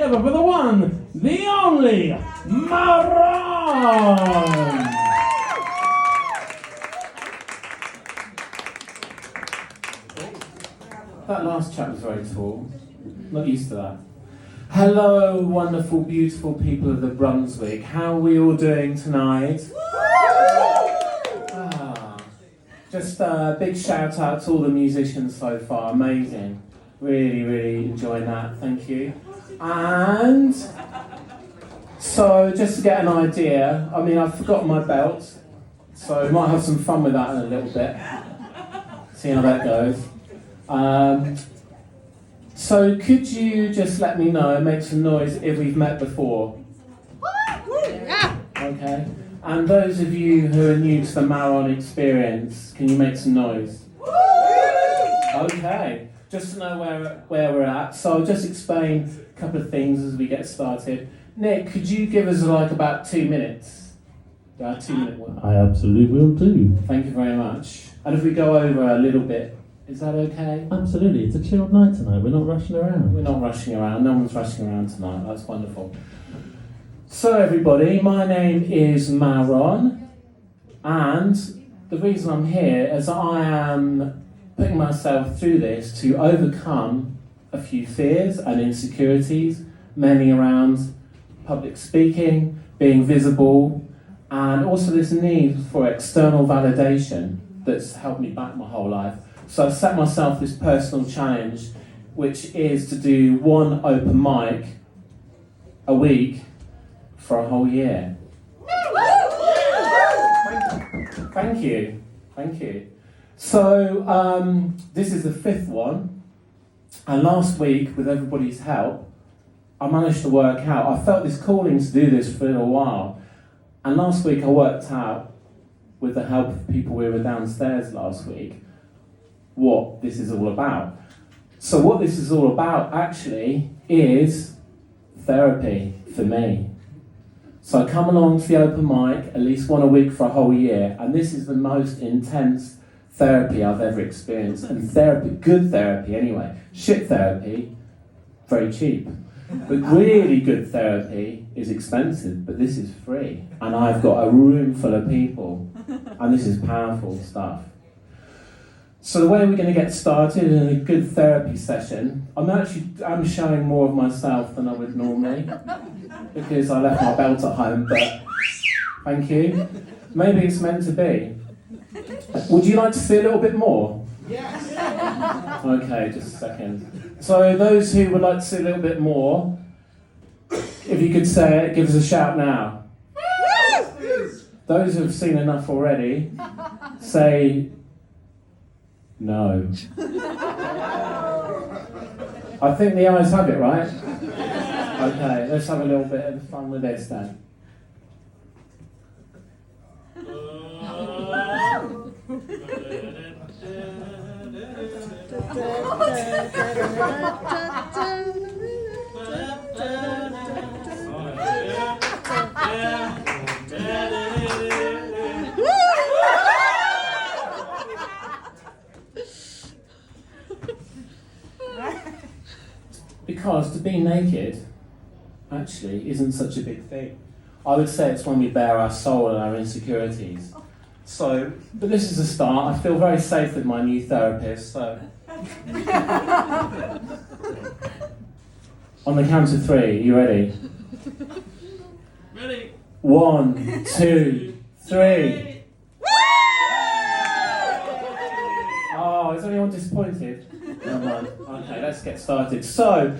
Ever for the one, the only, Marrron! That last chap was very tall. Not used to that. Hello, wonderful, beautiful people of the Brunswick. How are we all doing tonight? Just a big shout out to all the musicians so far. Amazing. Really, really enjoying that. Thank you. And so, just to get an idea, I mean, I've forgotten my belt, so we might have some fun with that in a little bit. See how that goes. So could you just let me know, make some noise if we've met before? Okay. And those of you who are new to the Marrron experience, can you make some noise? Okay. Just to know where we're at. So I'll just explain a couple of things as we get started. Nick, could you give us like about 2 minutes? 2 minute one. I absolutely will do. Thank you very much. And if we go over a little bit, is that okay? Absolutely, it's a chilled night tonight, we're not rushing around. We're not rushing around, no one's rushing around tonight, that's wonderful. So everybody, my name is Marrron, and the reason I'm here is I am putting myself through this to overcome a few fears and insecurities, mainly around public speaking, being visible, and also this need for external validation that's helped me back my whole life. So I set myself this personal challenge, which is to do one open mic a week for a whole year. Thank you. So this is the 5th one, and last week, with everybody's help, I managed to work out, I felt this calling to do this for a little while, and last week I worked out, with the help of people we were downstairs last week, what this is all about. So what this is all about actually is therapy for me. So I come along to the open mic at least one a week for a whole year, and this is the most intense therapy I've ever experienced. And therapy, good therapy anyway. Shit therapy, very cheap. But really good therapy is expensive, but this is free. And I've got a room full of people, and this is powerful stuff. So the way we're going to get started in a good therapy session, I'm showing more of myself than I would normally, because I left my belt at home, but thank you. Maybe it's meant to be. Would you like to see a little bit more? Yes. Okay, just a second. So those who would like to see a little bit more, if you could say it, give us a shout now. Those who have seen enough already, say no. I think the eyes have it, right? Okay, let's have a little bit of fun with this then. Because to be naked actually isn't such a big thing. I would say it's when we bare our soul and our insecurities. So, but this is a start. I feel very safe with my new therapist, so. On the count of 3, you ready? Ready? 1, 2, 3. Oh, is anyone disappointed? Never mind. Okay, let's get started. So,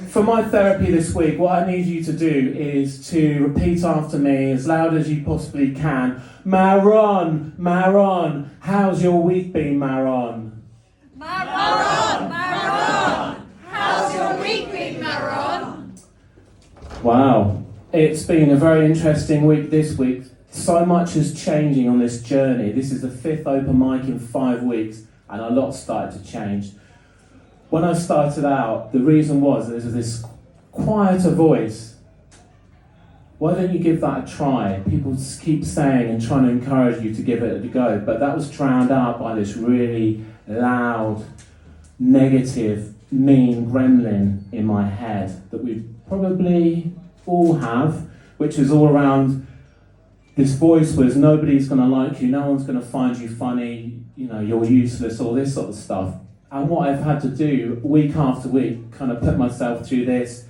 for my therapy this week, what I need you to do is to repeat after me as loud as you possibly can. Marrron, Marrron, how's your week been, Marrron? Marrron, Marrron, how's your week been, Marrron? Wow, it's been a very interesting week this week. So much is changing on this journey. This is the 5th open mic in 5 weeks, and a lot started to change. When I started out, the reason was there was this quieter voice. Why don't you give that a try? People keep saying and trying to encourage you to give it a go, but that was drowned out by this really loud, negative mean gremlin in my head that we probably all have, which is all around. This voice was nobody's going to like you, no one's going to find you funny, you know, you're useless, all this sort of stuff. And what I've had to do week after week, kind of put myself through this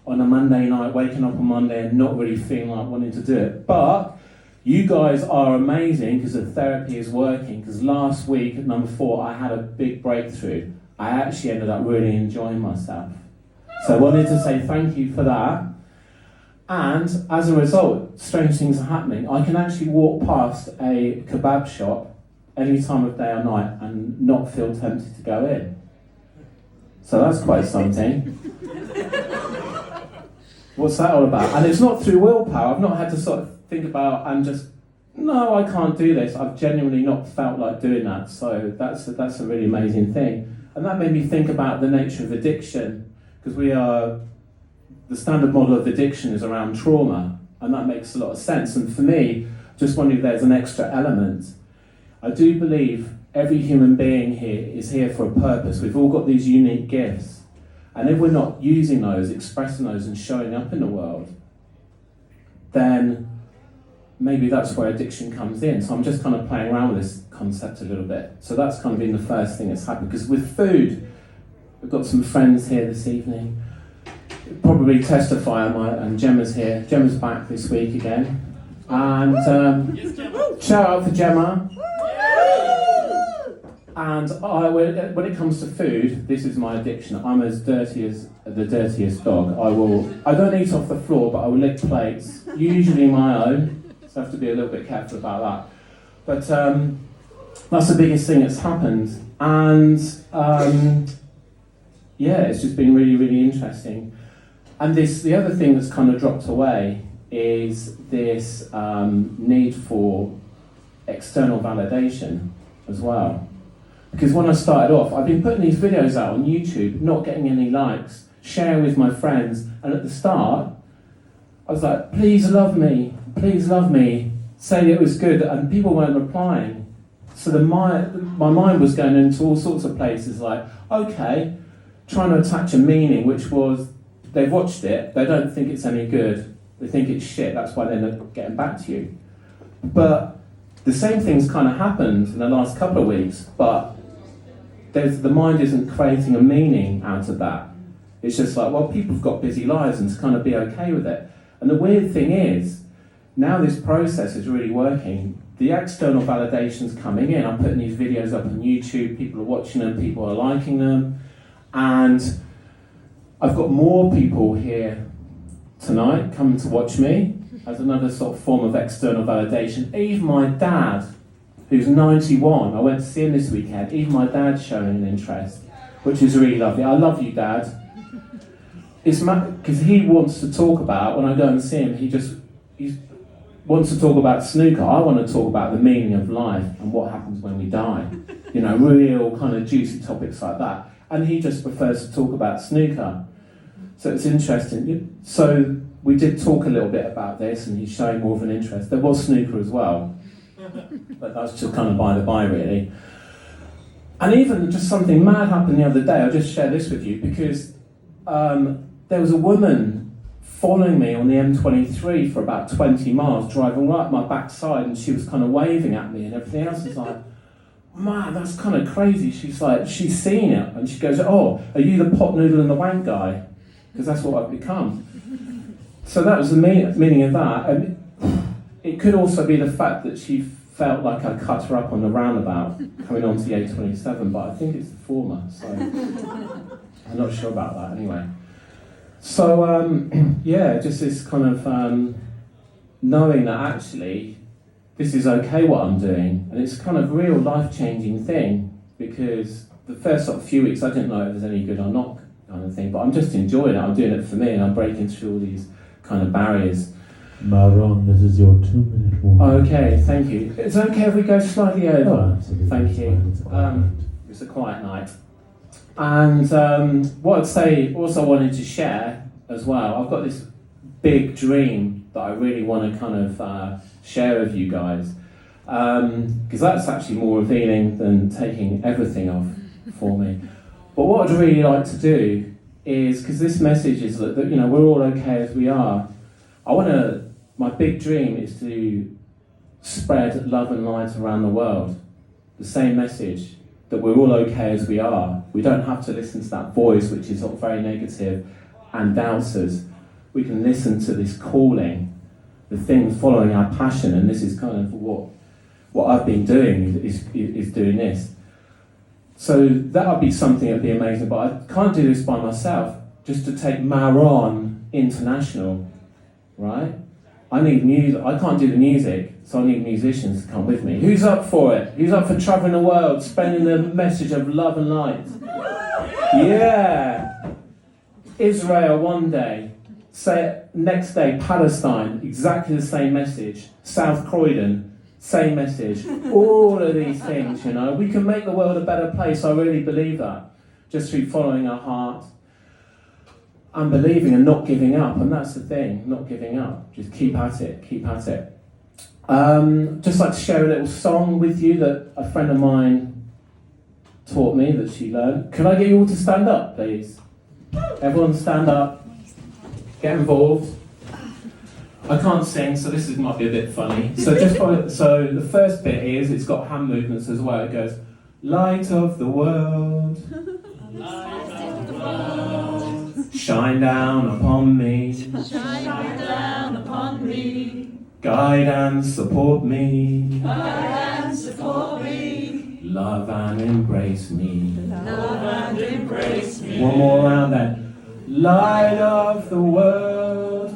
on a Monday night, waking up on Monday and not really feeling like wanting to do it. But you guys are amazing because the therapy is working, because last week at number 4 I had a big breakthrough. I actually ended up really enjoying myself. So I wanted to say thank you for that. And as a result, strange things are happening. I can actually walk past a kebab shop any time of day or night and not feel tempted to go in. So that's quite something. What's that all about? And it's not through willpower. I've not had to sort of think about no, I can't do this. I've genuinely not felt like doing that. So that's a really amazing thing. And that made me think about the nature of addiction, because the standard model of addiction is around trauma, and that makes a lot of sense. And for me, just wondering if there's an extra element. I do believe every human being here is here for a purpose. We've all got these unique gifts. And if we're not using those, expressing those and showing up in the world, then maybe that's where addiction comes in. So I'm just kind of playing around with this concept a little bit. So that's kind of been the first thing that's happened. Because with food, we've got some friends here this evening. Probably testify and Gemma's here. Gemma's back this week again. And shout out for Gemma. And when it comes to food, this is my addiction. I'm as dirty as the dirtiest dog. I don't eat off the floor, but I will lick plates, usually my own. So I have to be a little bit careful about that. But that's the biggest thing that's happened. And it's just been really, really interesting. And the other thing that's kind of dropped away is this need for external validation as well. Because when I started off, I've been putting these videos out on YouTube, not getting any likes, sharing with my friends, and at the start, I was like, please love me, say it was good, and people weren't replying. So my mind was going into all sorts of places like, okay, trying to attach a meaning, which was, they've watched it, they don't think it's any good, they think it's shit, that's why they're not getting back to you. But the same thing's kind of happened in the last couple of weeks, but the mind isn't creating a meaning out of that. It's just like, well, people have got busy lives and to kind of be okay with it. And the weird thing is, now this process is really working, the external validation's coming in. I'm putting these videos up on YouTube, people are watching them, people are liking them, and I've got more people here tonight coming to watch me as another sort of form of external validation. Even my dad, who's 91, I went to see him this weekend, even my dad's showing an interest, which is really lovely. I love you, Dad. It's because he wants to talk about, when I go and see him, he wants to talk about snooker. I want to talk about the meaning of life and what happens when we die. You know, real kind of juicy topics like that. And he just prefers to talk about snooker. So it's interesting. So we did talk a little bit about this, and he's showing more of an interest. There was snooker as well. But that's just kind of by the by, really. And even just something mad happened the other day. I'll just share this with you, because there was a woman following me on the M23 for about 20 miles, driving right up my backside, and she was kind of waving at me, and everything else is like, man, that's kind of crazy. She's like, she's seen it, and she goes, oh, are you the pot noodle and the wank guy? Because that's what I've become. So that was the meaning of that. And it could also be the fact that she felt like I cut her up on the roundabout coming onto the A27, but I think it's the former, so I'm not sure about that anyway. So, just this kind of knowing that actually this is okay what I'm doing, and it's kind of real life-changing thing, because the first sort of few weeks I didn't know if it was any good or not kind of thing, but I'm just enjoying it, I'm doing it for me, and I'm breaking through all these kind of barriers. Marrron, this is your 2-minute warning. Okay, thank you. It's okay if we go slightly over. Oh, absolutely. Thank you. It's a quiet night. And what I'd say, also wanted to share as well, I've got this big dream that I really want to kind of share with you guys, because that's actually more revealing than taking everything off for me. But what I'd really like to do is, because this message is that we're all okay as we are. My big dream is to spread love and light around the world. The same message, that we're all okay as we are. We don't have to listen to that voice which is very negative and doubts us. We can listen to this calling, the things following our passion, and this is kind of what I've been doing is doing this. So that would be something that would be amazing, but I can't do this by myself. Just to take Marrron international, right? I need music. I can't do the music, so I need musicians to come with me. Who's up for it? Who's up for travelling the world, spreading the message of love and light? Yeah. Israel one day, next day Palestine, exactly the same message. South Croydon, same message. All of these things, we can make the world a better place. I really believe that, just through following our heart and believing and not giving up. And that's the thing, not giving up. Just keep at it. Just like to share a little song with you that a friend of mine taught me, that she learned. Can I get you all to stand up, please? Everyone stand up, get involved. I can't sing, so this might be a bit funny. So the first bit is, it's got hand movements as well. It goes, light of the world, shine down upon me, guide and support me, love and embrace me. One more round then. Light of the world,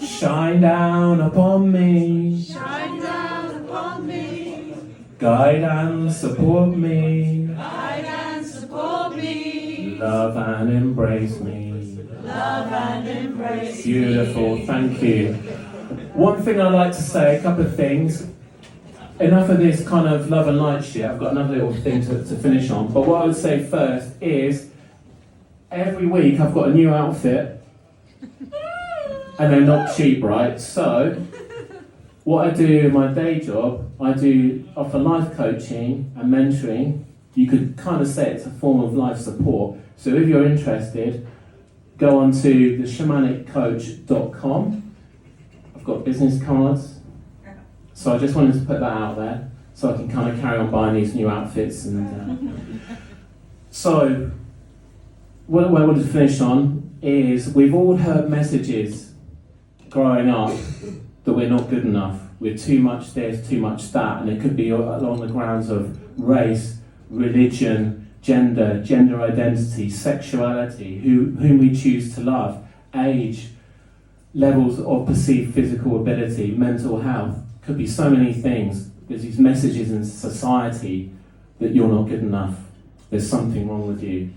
shine down upon me, guide and support me, love and embrace me. Beautiful, thank you. One thing I'd like to say, a couple of things. Enough of this kind of love and light shit. I've got another little thing to finish on. But what I would say first is, every week I've got a new outfit. And they're not cheap, right? So, what I do in my day job, I do offer life coaching and mentoring. You could kind of say it's a form of life support. So if you're interested, go on to theshamaniccoach.com. I've got business cards. So I just wanted to put that out there, so I can kind of carry on buying these new outfits. And so, what I wanted to finish on is, we've all heard messages growing up that we're not good enough. We're too much this, too much that, and it could be along the grounds of race, religion, gender identity, sexuality, whom we choose to love, age, levels of perceived physical ability, mental health. Could be so many things. There's these messages in society that you're not good enough. There's something wrong with you.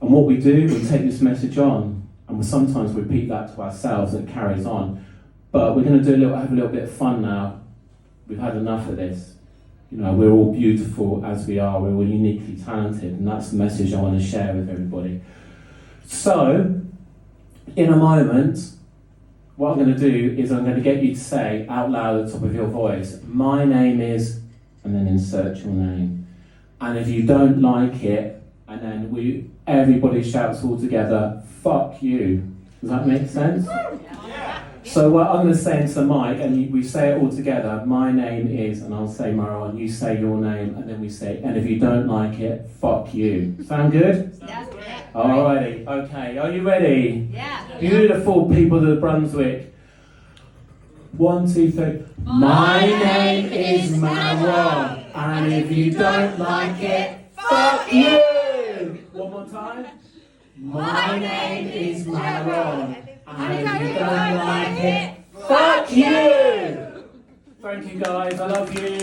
And what we do, we take this message on, and we sometimes repeat that to ourselves, and it carries on. But we're going to have a little bit of fun now. We've had enough of this. We're all beautiful as we are. We're all uniquely talented, and that's the message I want to share with everybody. So, in a moment, what I'm going to do is I'm going to get you to say out loud at the top of your voice, my name is, and then insert your name. And if you don't like it, and then everybody shouts all together, fuck you. Does that make sense? Yeah. So what I'm going to say into the mic, and we say it all together, my name is, and I'll say Marrron, you say your name, and then we say, and if you don't like it, fuck you. Sound good? Yeah. Alrighty, okay, are you ready? Yeah. Beautiful people of the Brunswick. 1, 2, 3. My name is Marrron, and if you don't like it, fuck you! One more time. My name is Marrron, and if you don't like it, fuck you! Thank you guys, I love you.